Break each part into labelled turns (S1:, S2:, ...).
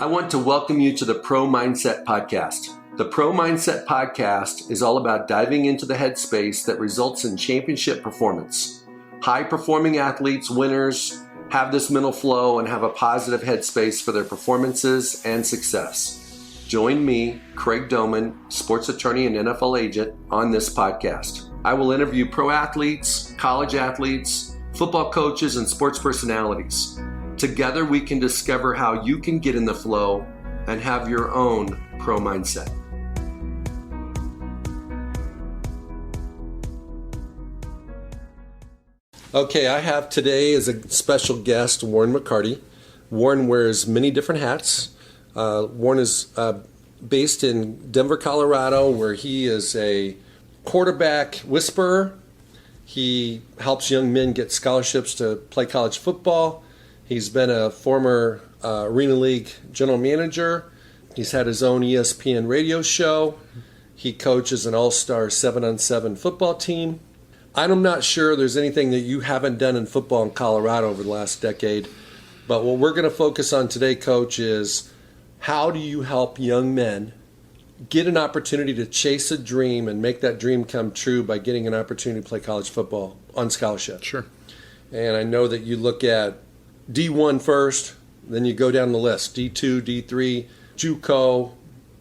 S1: I want to welcome you to the Pro Mindset Podcast. The Pro Mindset Podcast is all about diving into the headspace that results in championship performance. High-performing athletes, winners, have this mental flow and have a positive headspace for their performances and success. Join me, Craig Domann, sports attorney and NFL agent, on this podcast. I will interview pro athletes, college athletes, football coaches, and sports personalities. Together, we can discover how you can get in the flow and have your own pro mindset. Okay, I have today as a special guest Warren McCarty. Warren wears many different hats. Warren is based in Denver, Colorado, where he is a quarterback whisperer. He helps young men get scholarships to play college football. He's been a former Arena League general manager. He's had his own ESPN radio show. He coaches an all-star 7-on-7 football team. I'm not sure there's anything that you haven't done in football in Colorado over the last decade. But what we're going to focus on today, Coach, is how do you help young men get an opportunity to chase a dream and make that dream come true by getting an opportunity to play college football on scholarship?
S2: Sure.
S1: And I know that you look at D1 first, then you go down the list, D2, D3, JUCO,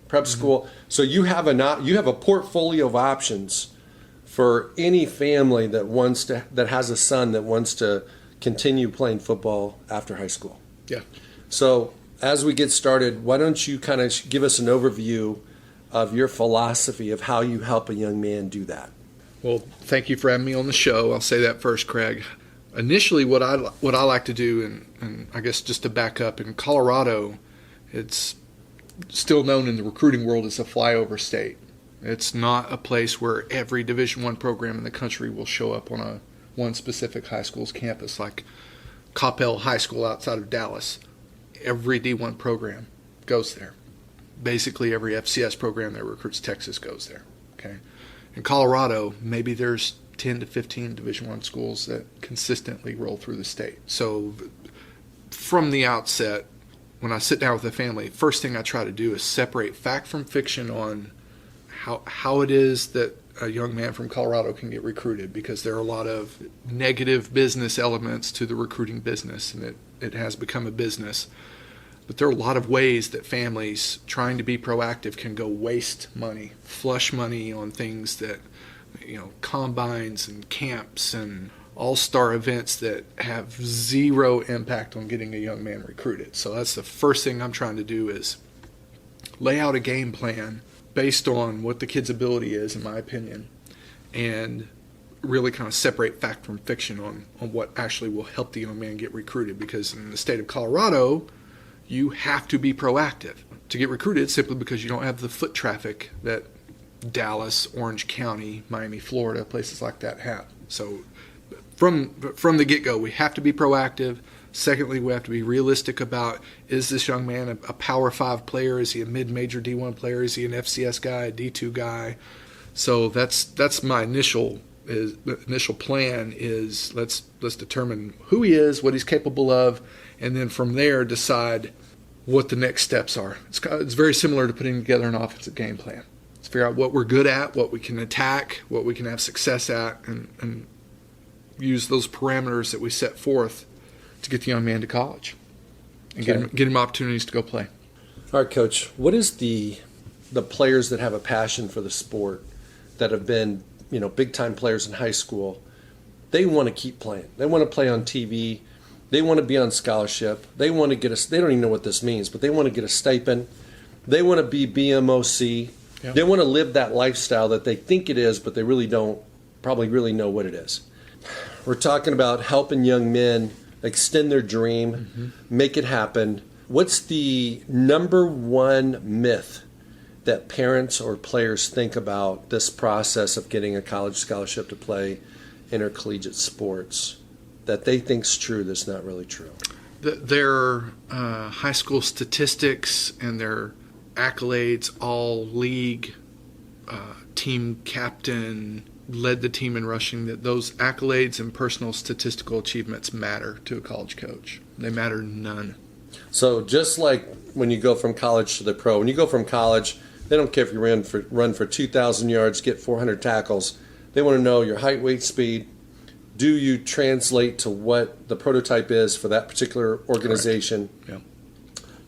S1: prep school. So you have a portfolio of options for any family that has a son that wants to continue playing football after high school.
S2: Yeah.
S1: So as we get started, why don't you kind of give us an overview of your philosophy of how you help a young man do that?
S2: Well, thank you for having me on the show. I'll say that first, Craig. Initially, what I like to do, and I guess just to back up, in Colorado, it's still known in the recruiting world as a flyover state. It's not a place where every Division I program in the country will show up on one specific high school's campus, like Coppell High School outside of Dallas. Every D1 program goes there. Basically, every FCS program that recruits Texas goes there. Okay. In Colorado, maybe there's 10 to 15 Division I schools that consistently roll through the state. So from the outset, when I sit down with a family, first thing I try to do is separate fact from fiction on how it is that a young man from Colorado can get recruited, because there are a lot of negative business elements to the recruiting business, and it has become a business. But there are a lot of ways that families trying to be proactive can go waste money, flush money on things that, combines and camps and all-star events that have zero impact on getting a young man recruited. So that's the first thing I'm trying to do, is lay out a game plan based on what the kid's ability is, in my opinion, and really kind of separate fact from fiction on what actually will help the young man get recruited. Because in the state of Colorado, you have to be proactive to get recruited, simply because you don't have the foot traffic that Dallas, Orange County, Miami, Florida, places like that have. So from the get-go, we have to be proactive. Secondly, we have to be realistic about, is this young man a Power 5 player? Is he a mid-major D1 player? Is he an FCS guy, a D2 guy? So that's my initial plan is let's determine who he is, what he's capable of, and then from there decide what the next steps are. It's very similar to putting together an offensive game plan. Let's figure out what we're good at, what we can attack, what we can have success at, and use those parameters that we set forth to get the young man to college and get him opportunities to go play.
S1: All right, Coach, what is the players that have a passion for the sport, that have been, big-time players in high school, they want to keep playing. They want to play on TV. They want to be on scholarship. They want to they don't even know what this means, but they want to get a stipend. They want to be BMOC. Yep. They want to live that lifestyle that they think it is, but they really don't probably really know what it is. We're talking about helping young men extend their dream, make it happen. What's the number one myth that parents or players think about this process of getting a college scholarship to play intercollegiate sports that they think's true that's not really true?
S2: Their high school statistics and their accolades, all league, team captain, led the team in rushing, that those accolades and personal statistical achievements matter to a college coach. They matter none.
S1: So just like when you go from college to the pro, when you go from college, they don't care if you run for 2,000 yards, get 400 tackles. They want to know your height, weight, speed. Do you translate to what the prototype is for that particular organization?
S2: Yeah.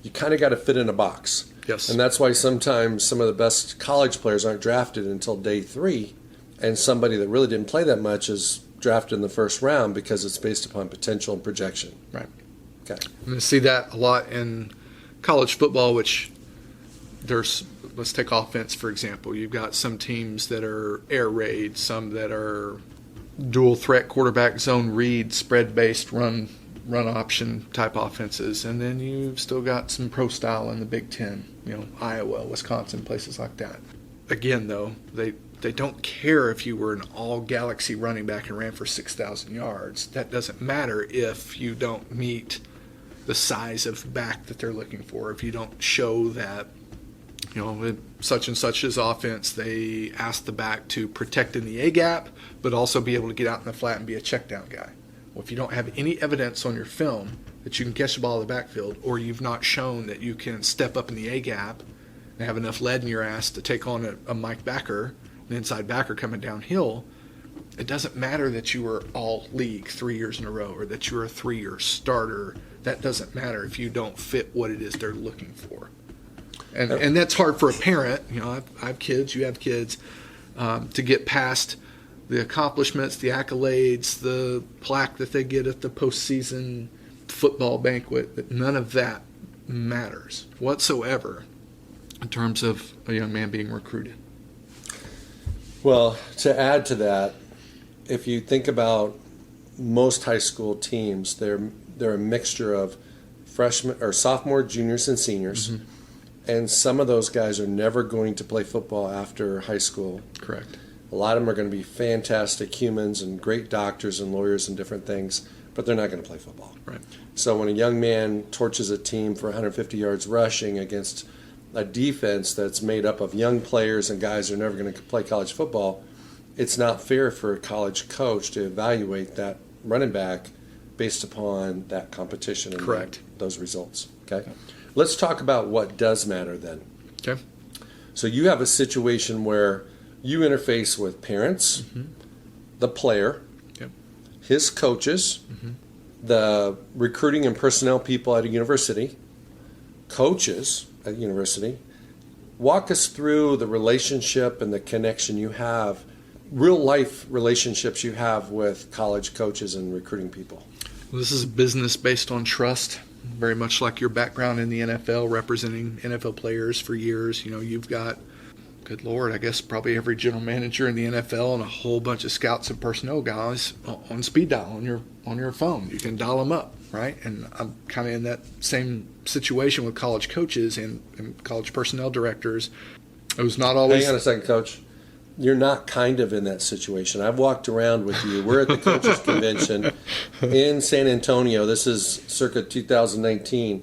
S1: You kind of got to fit in a box.
S2: Yes.
S1: And that's why sometimes some of the best college players aren't drafted until day 3, and somebody that really didn't play that much is drafted in the first round because it's based upon potential and projection.
S2: Right.
S1: Okay.
S2: I'm going to see that a lot in college football, which let's take offense, for example. You've got some teams that are air raid, some that are dual threat quarterback zone read, spread-based run option type offenses. And then you've still got some pro style in the Big Ten, Iowa, Wisconsin, places like that. Again, though, they don't care if you were an all-galaxy running back and ran for 6,000 yards. That doesn't matter if you don't meet the size of back that they're looking for. If you don't show that, in such and such's offense, they ask the back to protect in the A-gap, but also be able to get out in the flat and be a check down guy. Well, if you don't have any evidence on your film that you can catch the ball in the backfield, or you've not shown that you can step up in the A-gap and have enough lead in your ass to take on a Mike backer, an inside backer coming downhill, it doesn't matter that you were all league 3 years in a row or that you're a 3-year starter. That doesn't matter if you don't fit what it is they're looking for. And that's hard for a parent. I have kids, you have kids, to get past the accomplishments, the accolades, the plaque that they get at the postseason football banquet. That none of that matters whatsoever in terms of a young man being recruited.
S1: Well, to add to that, if you think about most high school teams, they're a mixture of freshmen or sophomore, juniors, and seniors. Mm-hmm. And some of those guys are never going to play football after high school.
S2: Correct.
S1: A lot of them are going to be fantastic humans and great doctors and lawyers and different things, but they're not going to play football.
S2: Right.
S1: So when a young man torches a team for 150 yards rushing against a defense that's made up of young players and guys who are never going to play college football, it's not fair for a college coach to evaluate that running back based upon that competition and
S2: Correct.
S1: Those results. Okay. Let's talk about what does matter then.
S2: Okay.
S1: So you have a situation where you interface with parents, mm-hmm. the player,
S2: yep.
S1: his coaches,
S2: mm-hmm.
S1: the recruiting and personnel people at a university, coaches at a university. Walk us through the relationship and the connection you have, real life relationships you have with college coaches and recruiting people.
S2: Well, this is a business based on trust. Very much like your background in the NFL, representing NFL players for years. You've got, good Lord, I guess probably every general manager in the NFL and a whole bunch of scouts and personnel guys on speed dial on your phone. You can dial them up, right? And I'm kind of in that same situation with college coaches and college personnel directors. It was not always.
S1: Hang on a second, Coach. You're not kind of in that situation. I've walked around with you. We're at the Coaches Convention in San Antonio. This is circa 2019.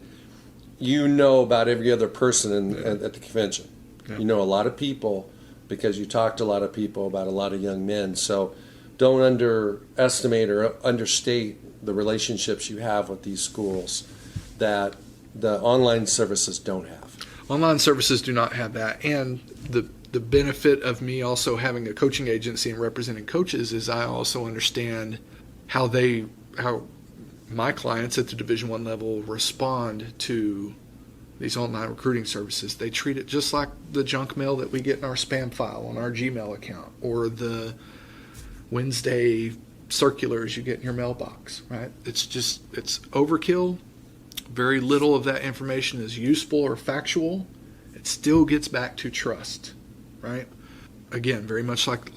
S1: You know about every other person at the convention. Yeah. You know a lot of people because you talk to a lot of people about a lot of young men. So don't underestimate or understate the relationships you have with these schools that the online services don't have.
S2: Online services do not have that. And the benefit of me also having a coaching agency and representing coaches is I also understand how my clients at the Division I level respond to these online recruiting services. They treat it just like the junk mail that we get in our spam file on our Gmail account or the Wednesday circulars you get in your mailbox, right? It's overkill. Very little of that information is useful or factual. It still gets back to trust. Right? Again, very much like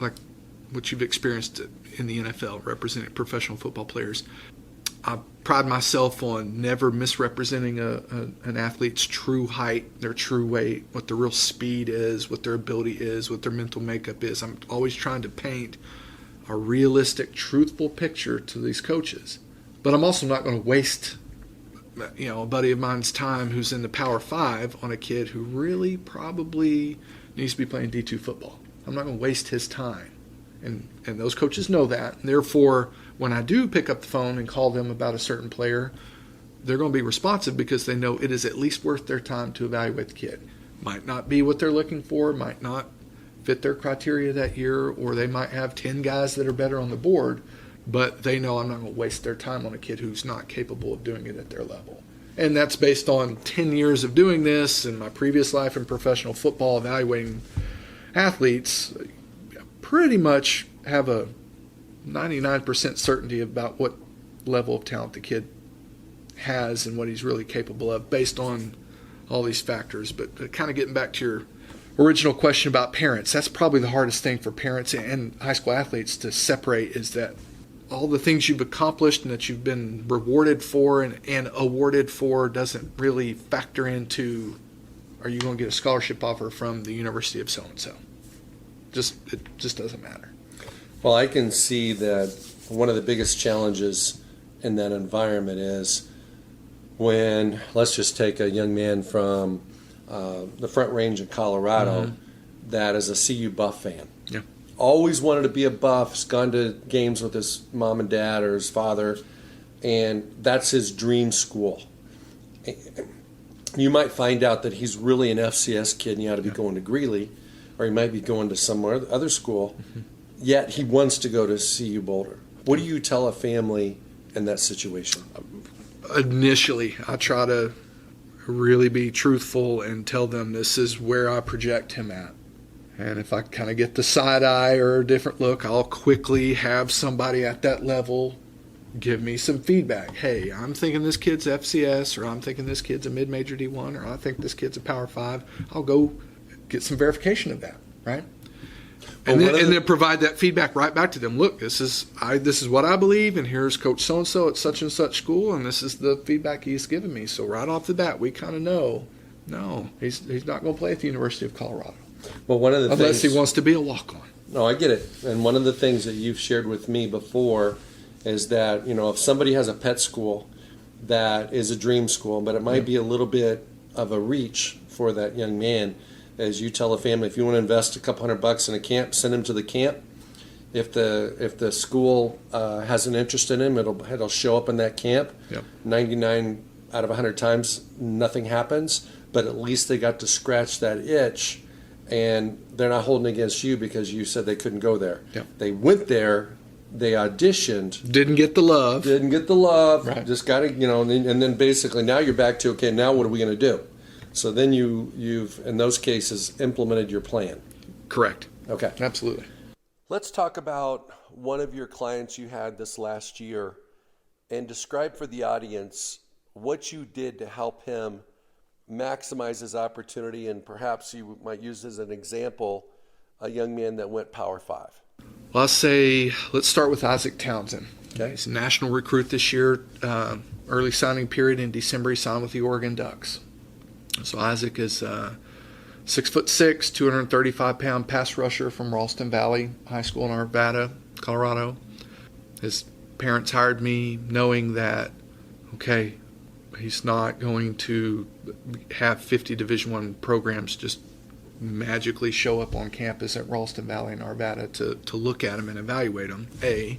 S2: what you've experienced in the NFL, representing professional football players. I pride myself on never misrepresenting an athlete's true height, their true weight, what their real speed is, what their ability is, what their mental makeup is. I'm always trying to paint a realistic, truthful picture to these coaches. But I'm also not going to waste a buddy of mine's time who's in the Power 5 on a kid who really probably needs to be playing D2 football. I'm not going to waste his time. And those coaches know that. And therefore, when I do pick up the phone and call them about a certain player, they're going to be responsive because they know it is at least worth their time to evaluate the kid. Might not be what they're looking for, might not fit their criteria that year, or they might have 10 guys that are better on the board, but they know I'm not going to waste their time on a kid who's not capable of doing it at their level. And that's based on 10 years of doing this and my previous life in professional football evaluating athletes. Pretty much have a 99% certainty about what level of talent the kid has and what he's really capable of based on all these factors. But kind of getting back to your original question about parents, that's probably the hardest thing for parents and high school athletes to separate, is that all the things you've accomplished and that you've been rewarded for and awarded for doesn't really factor into, are you going to get a scholarship offer from the University of so-and-so? It just doesn't matter.
S1: Well, I can see that one of the biggest challenges in that environment is when, let's just take a young man from the Front Range of Colorado that is a CU Buff fan.
S2: Yeah.
S1: Always wanted to be a Buff, has gone to games with his mom and dad or his father, and that's his dream school. You might find out that he's really an FCS kid and he ought to be going to Greeley, or he might be going to some other school, yet he wants to go to CU Boulder. What do you tell a family in that situation?
S2: Initially, I try to really be truthful and tell them this is where I project him at. And if I kind of get the side eye or a different look, I'll quickly have somebody at that level give me some feedback. Hey, I'm thinking this kid's FCS, or I'm thinking this kid's a mid-major D1, or I think this kid's a Power 5. I'll go get some verification of that, right? And then provide that feedback right back to them. Look, this is what I believe, and here's Coach so-and-so at such and such school, and this is the feedback he's given me. So right off the bat, we kind of know, no, he's not going to play at the University of Colorado.
S1: Well, one of the
S2: unless
S1: things,
S2: he wants to be a walk-on.
S1: No, I get it. And one of the things that you've shared with me before is that, if somebody has a pet school that is a dream school, but it might be a little bit of a reach for that young man, as you tell a family, if you want to invest a couple $100 in a camp, send him to the camp. If the school has an interest in him, it'll show up in that camp.
S2: Yep.
S1: 99 out of 100 times, nothing happens, but at least they got to scratch that itch, and they're not holding against you because you said they couldn't go there.
S2: Yep.
S1: They went there, they auditioned.
S2: Didn't get the love.
S1: Right. Just got to, and then basically now you're back to, okay, now what are we going to do? So then you've, in those cases, implemented your plan.
S2: Correct.
S1: Okay.
S2: Absolutely.
S1: Let's talk about one of your clients you had this last year and describe for the audience what you did to help him maximize his opportunity, and perhaps you might use as an example a young man that went Power 5.
S2: Well, I'll say, let's start with Isaac Townsend.
S1: Okay.
S2: He's a national recruit this year. Early signing period in December, he signed with the Oregon Ducks. So Isaac is 6'6", 235-pound pass rusher from Ralston Valley High School in Arvada, Colorado. His parents hired me knowing that, okay, he's not going to have 50 Division I programs just magically show up on campus at Ralston Valley and Arvada to look at him and evaluate him, A.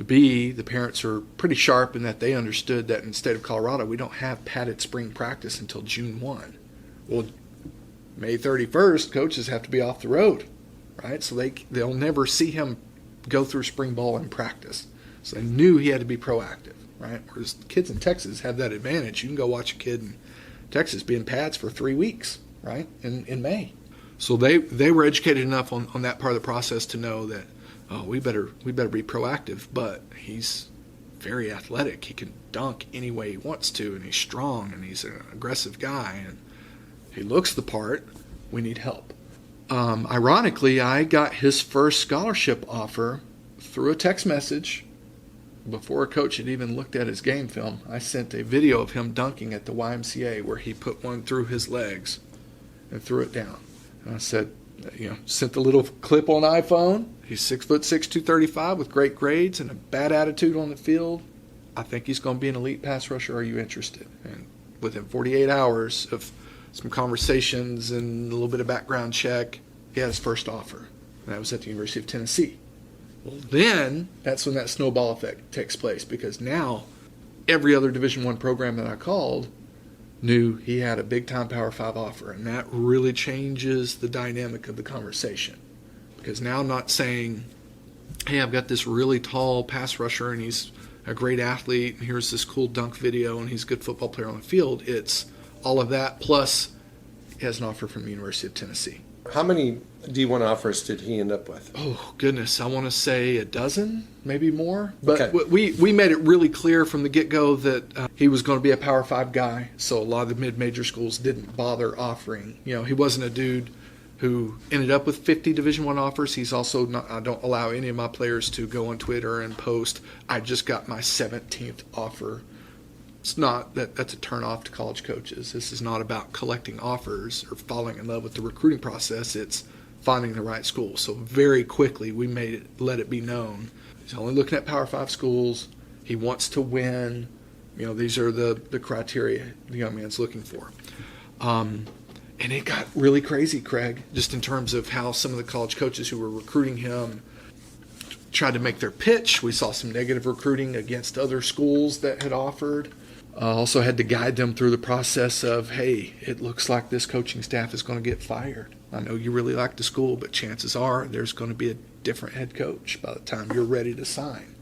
S2: B, the parents are pretty sharp in that they understood that in the state of Colorado, we don't have padded spring practice until June 1. Well, May 31st, coaches have to be off the road, right? So they'll never see him go through spring ball in practice. So they knew he had to be proactive, right? Whereas kids in Texas have that advantage. You can go watch a kid in Texas be in pads for 3 weeks, right, in May. So they were educated enough on that part of the process to know that, oh, we better be proactive. But he's very athletic. He can dunk any way he wants to, and he's strong, and he's an aggressive guy, and he looks the part. We need help. Ironically, I got his first scholarship offer through a text message before a coach had even looked at his game film. I sent a video of him dunking at the YMCA where he put one through his legs and threw it down. And I said, sent the little clip on iPhone. He's 6'6", 235 with great grades and a bad attitude on the field. I think he's going to be an elite pass rusher. Are you interested? And within 48 hours of some conversations and a little bit of background check, he had his first offer. And that was at the University of Tennessee. Well, then that's when that snowball effect takes place, because now every other Division I program that I called knew he had a big-time Power 5 offer, and that really changes the dynamic of the conversation. Because now I'm not saying, hey, I've got this really tall pass rusher, and he's a great athlete, and here's this cool dunk video, and he's a good football player on the field. It's all of that, plus he has an offer from the University of Tennessee.
S1: How many D1 offers did he end up with?
S2: Oh, goodness. I want to say a dozen, maybe more. But
S1: Okay.
S2: we made it really clear from the get-go that he was going to be a Power 5 guy, so a lot of the mid-major schools didn't bother offering. You know, he wasn't a dude who ended up with 50 Division I offers. He's also not, I don't allow any of my players to go on Twitter and post, I just got my 17th offer. It's not that's a turn-off to college coaches. This is not about collecting offers or falling in love with the recruiting process. It's finding the right school. So very quickly we let it be known. He's only looking at Power 5 schools. He wants to win. You know, these are the criteria the young man's looking for. And it got really crazy, Craig, just in terms of how some of the college coaches who were recruiting him tried to make their pitch. We saw some negative recruiting against other schools that had offered. Also had to guide them through the process of, hey, it looks like this coaching staff is going to get fired. I know you really like the school, but chances are there's going to be a different head coach by the time you're ready to sign.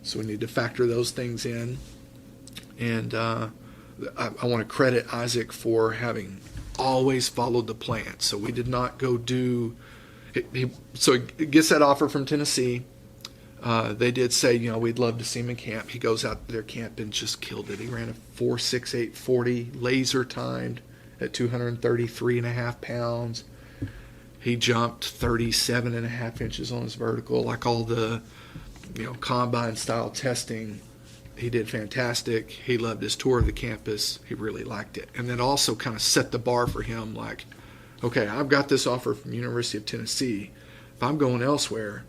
S2: So we need to factor those things in. And I want to credit Isaac for having always followed the plan. So we did not go do so he gets that offer from Tennessee. They did say, you know, we'd love to see him in camp. He goes out to their camp and just killed it. He ran a 4.68 40, laser timed at 233.5 pounds. He jumped 37.5 inches on his vertical, like all the, you know, combine style testing. He did fantastic. He loved his tour of the campus. He really liked it. And that also kind of set the bar for him, like, okay, I've got this offer from University of Tennessee. If I'm going elsewhere,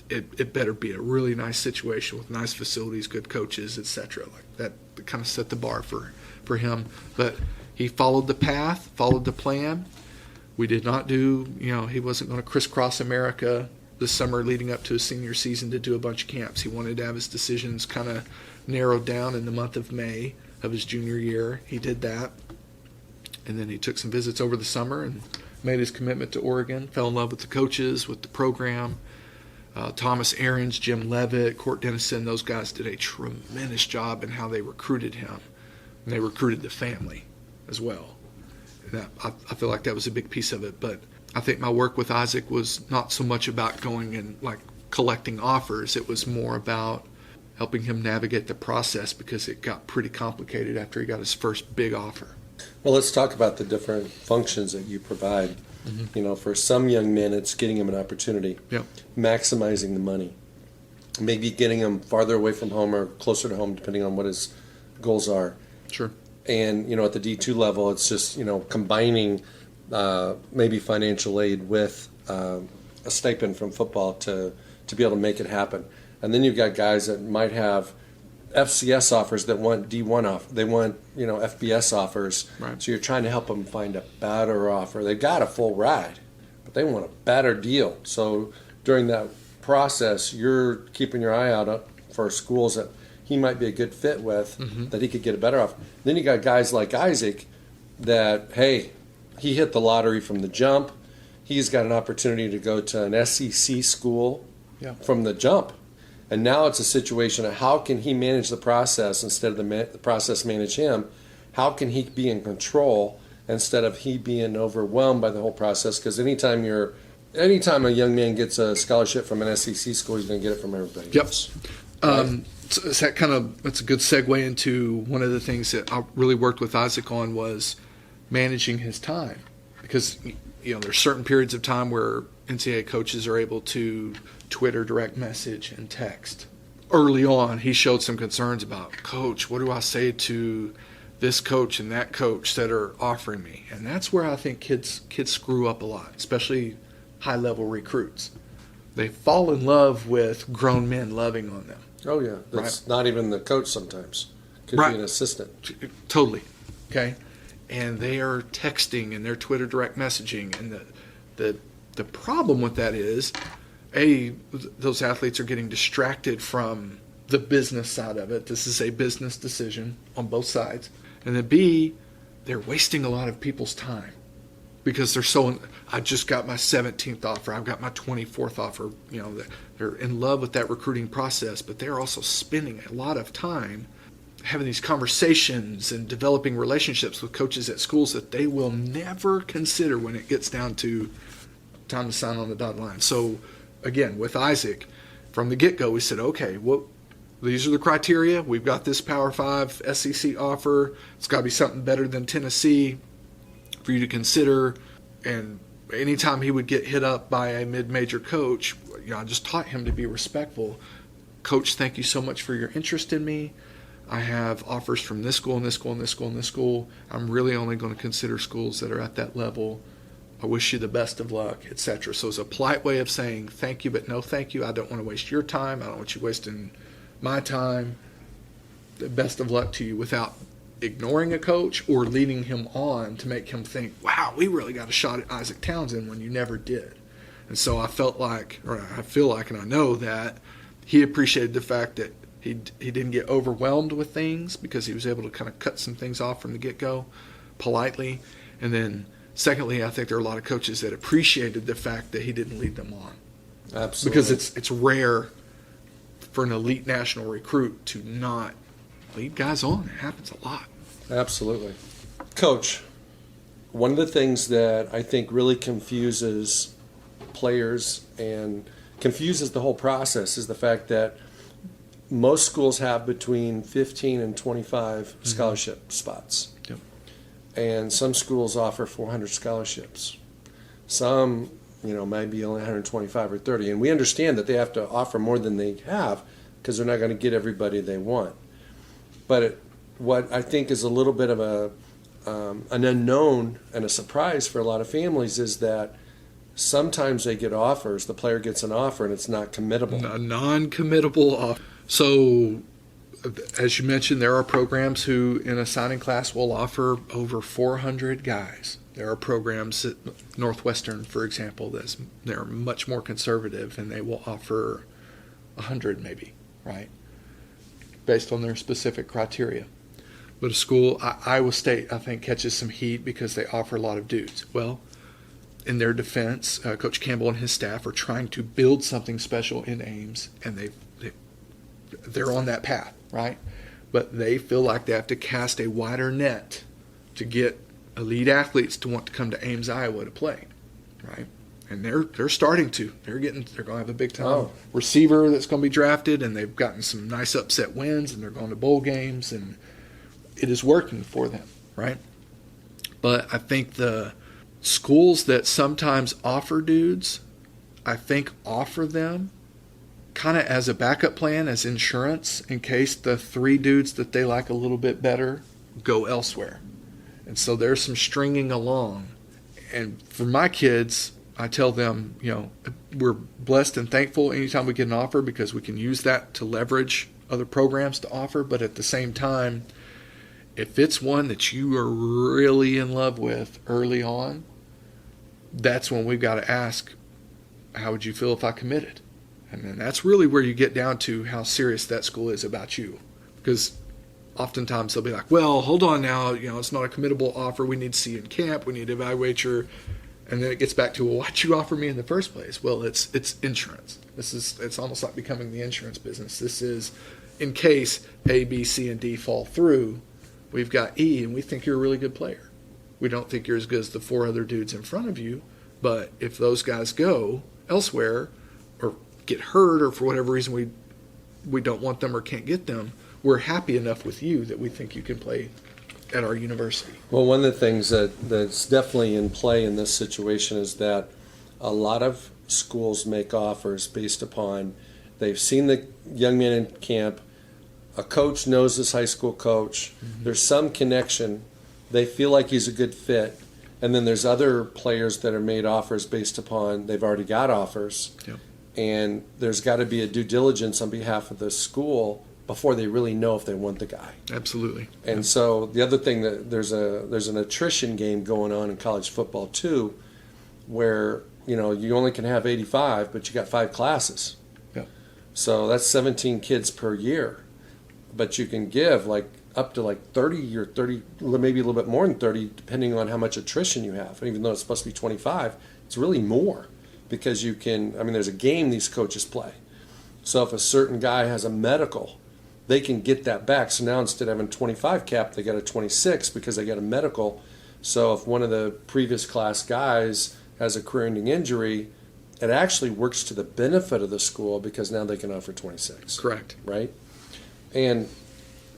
S2: it better be a really nice situation with nice facilities, good coaches, etc. Like that kind of set the bar for him. But he followed the path, followed the plan. We did not do, you know, he wasn't going to crisscross America this summer leading up to his senior season to do a bunch of camps. He wanted to have his decisions kind of narrowed down in the month of May of his junior year. He did that. And then he took some visits over the summer and made his commitment to Oregon, fell in love with the coaches, with the program. Thomas Ahrens, Jim Levitt, Court Dennison, those guys did a tremendous job in how they recruited him. And they recruited the family as well. And I feel like that was a big piece of it. But I think my work with Isaac was not so much about going and like collecting offers. It was more about helping him navigate the process because it got pretty complicated after he got his first big offer.
S1: Well, let's talk about the different functions that you provide. Mm-hmm. You know, for some young men, it's getting them an opportunity, maximizing the money, maybe getting them farther away from home or closer to home, depending on what his goals are.
S2: Sure.
S1: And, you know, at the D2 level, it's just, you know, combining maybe financial aid with a stipend from football to be able to make it happen. And then you've got guys that might have FCS offers that want D1 off. They want, you know, FBS offers.
S2: Right.
S1: So you're trying to help them find a better offer. They've got a full ride, but they want a better deal. So during that process, you're keeping your eye out for schools that he might be a good fit with, that he could get a better offer. Then you got guys like Isaac that, hey, he hit the lottery from the jump. He's got an opportunity to go to an SEC school from the jump. And now it's a situation of how can he manage the process instead of the process manage him? How can he be in control instead of he being overwhelmed by the whole process? Because anytime a young man gets a scholarship from an SEC school, he's going to get it from everybody else. Right?
S2: So that's a good segue into one of the things that I really worked with Isaac on was managing his time. Because, you know, there's certain periods of time where NCAA coaches are able to Twitter direct message and text. Early on, he showed some concerns about, Coach, what do I say to this coach and that coach that are offering me? And that's where I think kids screw up a lot, especially high-level recruits. They fall in love with grown men loving on them.
S1: Oh, yeah. That's not even the coach sometimes. Could be an assistant.
S2: Totally. Okay? And they are texting and they're Twitter direct messaging. And the problem with that is, those athletes are getting distracted from the business side of it. This is a business decision on both sides. And then B, they're wasting a lot of people's time because I just got my 17th offer. I've got my 24th offer. They're in love with that recruiting process, but they're also spending a lot of time having these conversations and developing relationships with coaches at schools that they will never consider when it gets down to time to sign on the dotted line. So again, with Isaac, from the get-go, we said, okay, these are the criteria. We've got this Power 5 SEC offer. It's got to be something better than Tennessee for you to consider. And anytime he would get hit up by a mid-major coach, I just taught him to be respectful. Coach, thank you so much for your interest in me. I have offers from this school and this school and this school and this school. I'm really only going to consider schools that are at that level. I wish you the best of luck, etc. So it's a polite way of saying thank you, but no thank you. I don't want to waste your time. I don't want you wasting my time. The best of luck to you, without ignoring a coach or leading him on to make him think, wow, we really got a shot at Isaac Townsend when you never did. And so I feel like, and I know that he appreciated the fact that he didn't get overwhelmed with things because he was able to kind of cut some things off from the get-go politely. And then secondly, I think there are a lot of coaches that appreciated the fact that he didn't lead them on.
S1: Absolutely.
S2: Because it's rare for an elite national recruit to not lead guys on. It happens a lot.
S1: Absolutely. Coach, one of the things that I think really confuses players and confuses the whole process is the fact that most schools have between 15 and 25 scholarship spots.
S2: Yep.
S1: And some schools offer 400 scholarships. Some, maybe only 125 or 30. And we understand that they have to offer more than they have because they're not going to get everybody they want. But what I think is a little bit of an unknown and a surprise for a lot of families is that sometimes they get offers, the player gets an offer, and it's not committable.
S2: A non-committable offer. So, as you mentioned, there are programs who in a signing class will offer over 400 guys. There are programs at Northwestern, for example, they're much more conservative, and they will offer 100 maybe, right? Based on their specific criteria. But a school, Iowa State, I think, catches some heat because they offer a lot of dudes. Well, in their defense, Coach Campbell and his staff are trying to build something special in Ames, and they're on that path, right? But they feel like they have to cast a wider net to get elite athletes to want to come to Ames, Iowa to play, right? And they're starting to. They're going to have a big time receiver that's going to be drafted, and they've gotten some nice upset wins, and they're going to bowl games, and it is working for them, right? But I think the schools that sometimes offer dudes, I think offer them kind of as a backup plan, as insurance, in case the 3 dudes that they like a little bit better go elsewhere. And so there's some stringing along. And for my kids, I tell them, we're blessed and thankful anytime we get an offer because we can use that to leverage other programs to offer. But at the same time, if it's one that you are really in love with early on, that's when we've got to ask, how would you feel if I committed? And then that's really where you get down to how serious that school is about you. Because oftentimes they'll be like, well, hold on now, it's not a committable offer. We need to see you in camp. We need to evaluate your... And then it gets back to, well, why'd you offer me in the first place? Well, it's insurance. It's almost like becoming the insurance business. This is in case A, B, C, and D fall through, we've got E, and we think you're a really good player. We don't think you're as good as the 4 other dudes in front of you, but if those guys go elsewhere or get hurt or for whatever reason we don't want them or can't get them, we're happy enough with you that we think you can play at our university.
S1: Well, one of the things that's definitely in play in this situation is that a lot of schools make offers based upon they've seen the young man in camp, a coach knows this high school coach, there's some connection, they feel like he's a good fit, and then there's other players that are made offers based upon they've already got offers.
S2: Yep.
S1: And there's got to be a due diligence on behalf of the school before they really know if they want the guy.
S2: Absolutely.
S1: And so the other thing that there's an attrition game going on in college football too, where you only can have 85, but you got 5 classes.
S2: Yep.
S1: So that's 17 kids per year. But you can give like up to like 30 or 30, maybe a little bit more than 30, depending on how much attrition you have. And even though it's supposed to be 25, it's really more because you can, I mean, there's a game these coaches play. So if a certain guy has a medical, they can get that back. So now instead of having 25 cap, they got a 26 because they got a medical. So if one of the previous class guys has a career-ending injury, it actually works to the benefit of the school because now they can offer 26.
S2: Correct.
S1: Right? And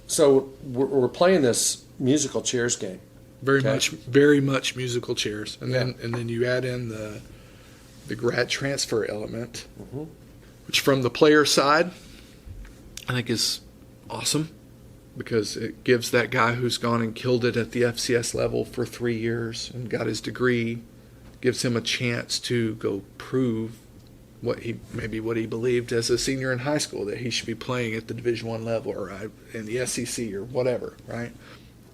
S1: so we're playing this musical chairs game.
S2: Very much musical chairs. And then you add in the grad transfer element, which from the player side, I think is awesome because it gives that guy who's gone and killed it at the FCS level for 3 years and got his degree, gives him a chance to go prove what he believed as a senior in high school, that he should be playing at the Division I level or in the SEC or whatever, right?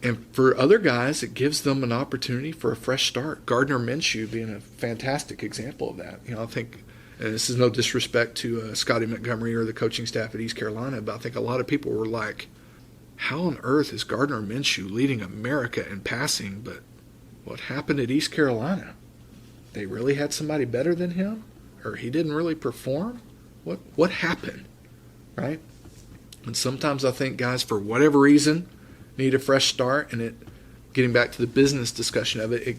S2: And for other guys, it gives them an opportunity for a fresh start. Gardner Minshew being a fantastic example of that. I think, and this is no disrespect to Scotty Montgomery or the coaching staff at East Carolina, but I think a lot of people were like, how on earth is Gardner Minshew leading America in passing? But what happened at East Carolina? They really had somebody better than him? Or he didn't really perform? What happened? Right? And sometimes I think guys, for whatever reason, need a fresh start, and getting back to the business discussion of it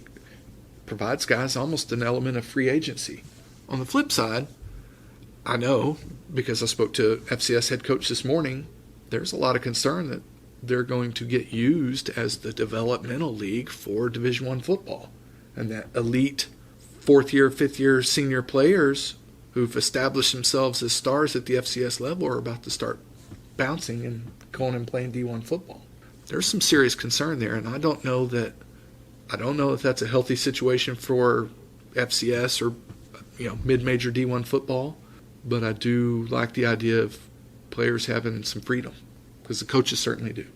S2: provides guys almost an element of free agency. On the flip side, I know, because I spoke to FCS head coach this morning, there's a lot of concern that they're going to get used as the developmental league for Division I football, and that elite fourth-year, fifth-year senior players who've established themselves as stars at the FCS level are about to start bouncing and going and playing D1 football. There's some serious concern there, and I don't know if that's a healthy situation for FCS or mid-major D1 football, but I do like the idea of players having some freedom because the coaches certainly do.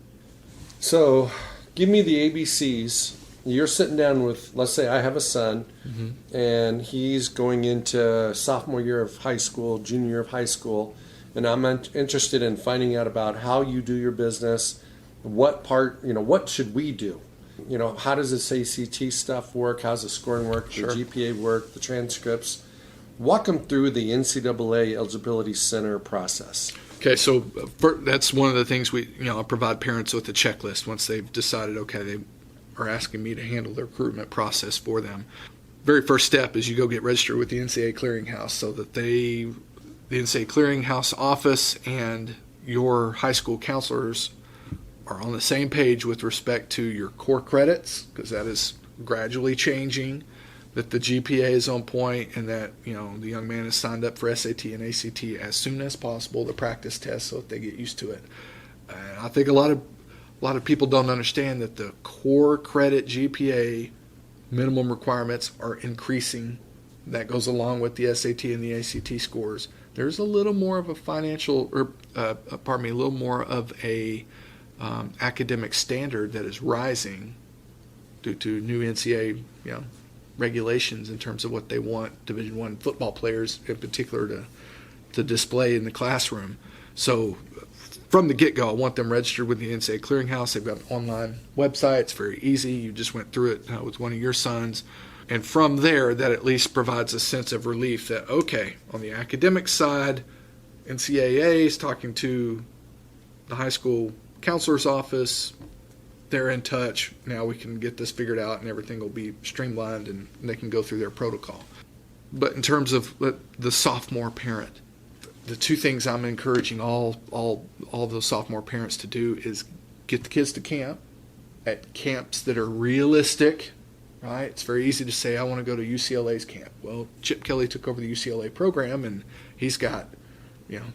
S1: So, give me the ABCs. You're sitting down with, let's say I have a son, and he's going into sophomore year of high school, junior year of high school, and I'm interested in finding out about how you do your business, what should we do? How does this ACT stuff work? How's the scoring work? The GPA work? The transcripts? Walk them through the NCAA Eligibility Center process.
S2: Okay, so that's one of the things I provide parents with a checklist once they've decided, okay, they are asking me to handle the recruitment process for them. Very first step is you go get registered with the NCAA Clearinghouse so that the NCAA Clearinghouse office and your high school counselors are on the same page with respect to your core credits, because that is gradually changing, that the GPA is on point, and that the young man is signed up for SAT and ACT as soon as possible, the practice test, so that they get used to it. And I think a lot of people don't understand that the core credit GPA minimum requirements are increasing. That goes along with the SAT and the ACT scores. There's a little more of a academic standard that is rising due to new NCAA regulations in terms of what they want Division I football players in particular to display in the classroom. So from the get-go, I want them registered with the NCAA Clearinghouse. They've got an online website. It's very easy. You just went through it with one of your sons. And from there, that at least provides a sense of relief that, okay, on the academic side, NCAA is talking to the high school counselor's office. They're in touch. Now we can get this figured out and everything will be streamlined and they can go through their protocol. But in terms of the sophomore parent, the two things I'm encouraging all those sophomore parents to do is get the kids to camp at camps that are realistic, right? It's very easy to say, I want to go to UCLA's camp. Well, Chip Kelly took over the UCLA program and he's got,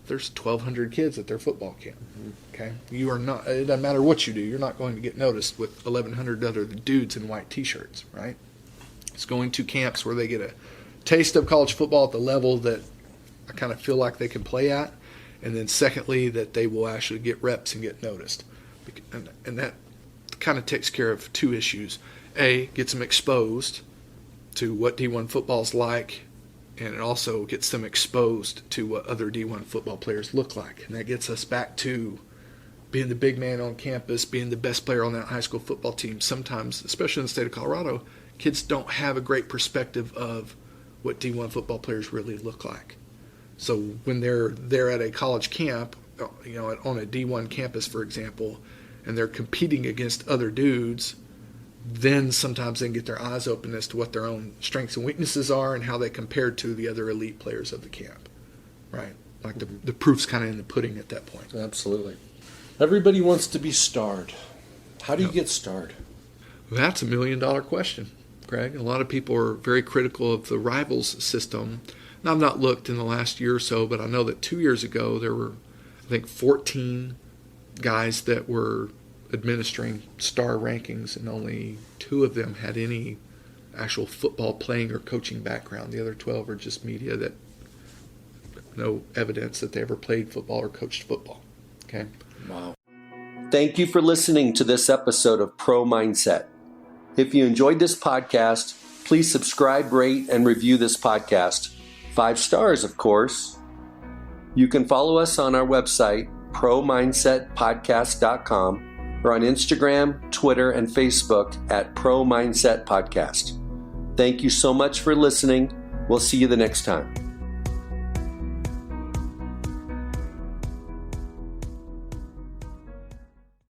S2: there's 1,200 kids at their football camp. Okay, you are not. It doesn't matter what you do. You're not going to get noticed with 1,100 other dudes in white T-shirts, right? It's going to camps where they get a taste of college football at the level that I kind of feel like they can play at, and then secondly that they will actually get reps and get noticed, and that kind of takes care of two issues. A, gets them exposed to what D1 football is like and it also gets them exposed to what other D1 football players look like. And that gets us back to being the big man on campus, being the best player on that high school football team. Sometimes, especially in the state of Colorado, kids don't have a great perspective of what D1 football players really look like. So when they're at a college camp, on a D1 campus, for example, and they're competing against other dudes, then sometimes they can get their eyes open as to what their own strengths and weaknesses are and how they compare to the other elite players of the camp, right? Like the proof's kind of in the pudding at that point.
S1: Absolutely. Everybody wants to be starred. How do you get starred?
S2: That's $1 million question, Craig. A lot of people are very critical of the Rivals system. Now, I've not looked in the last year or so, but I know that 2 years ago there were, I think, 14 guys that were administering star rankings, and only 2 of them had any actual football playing or coaching background. The other 12 are just media that no evidence that they ever played football or coached football. Okay.
S1: Wow. Thank you for listening to this episode of Pro Mindset. If you enjoyed this podcast, please subscribe, rate, and review this podcast. 5 stars, of course. You can follow us on our website, promindsetpodcast.com, or on Instagram, Twitter, and Facebook at Pro Mindset Podcast. Thank you so much for listening. We'll see you the next time.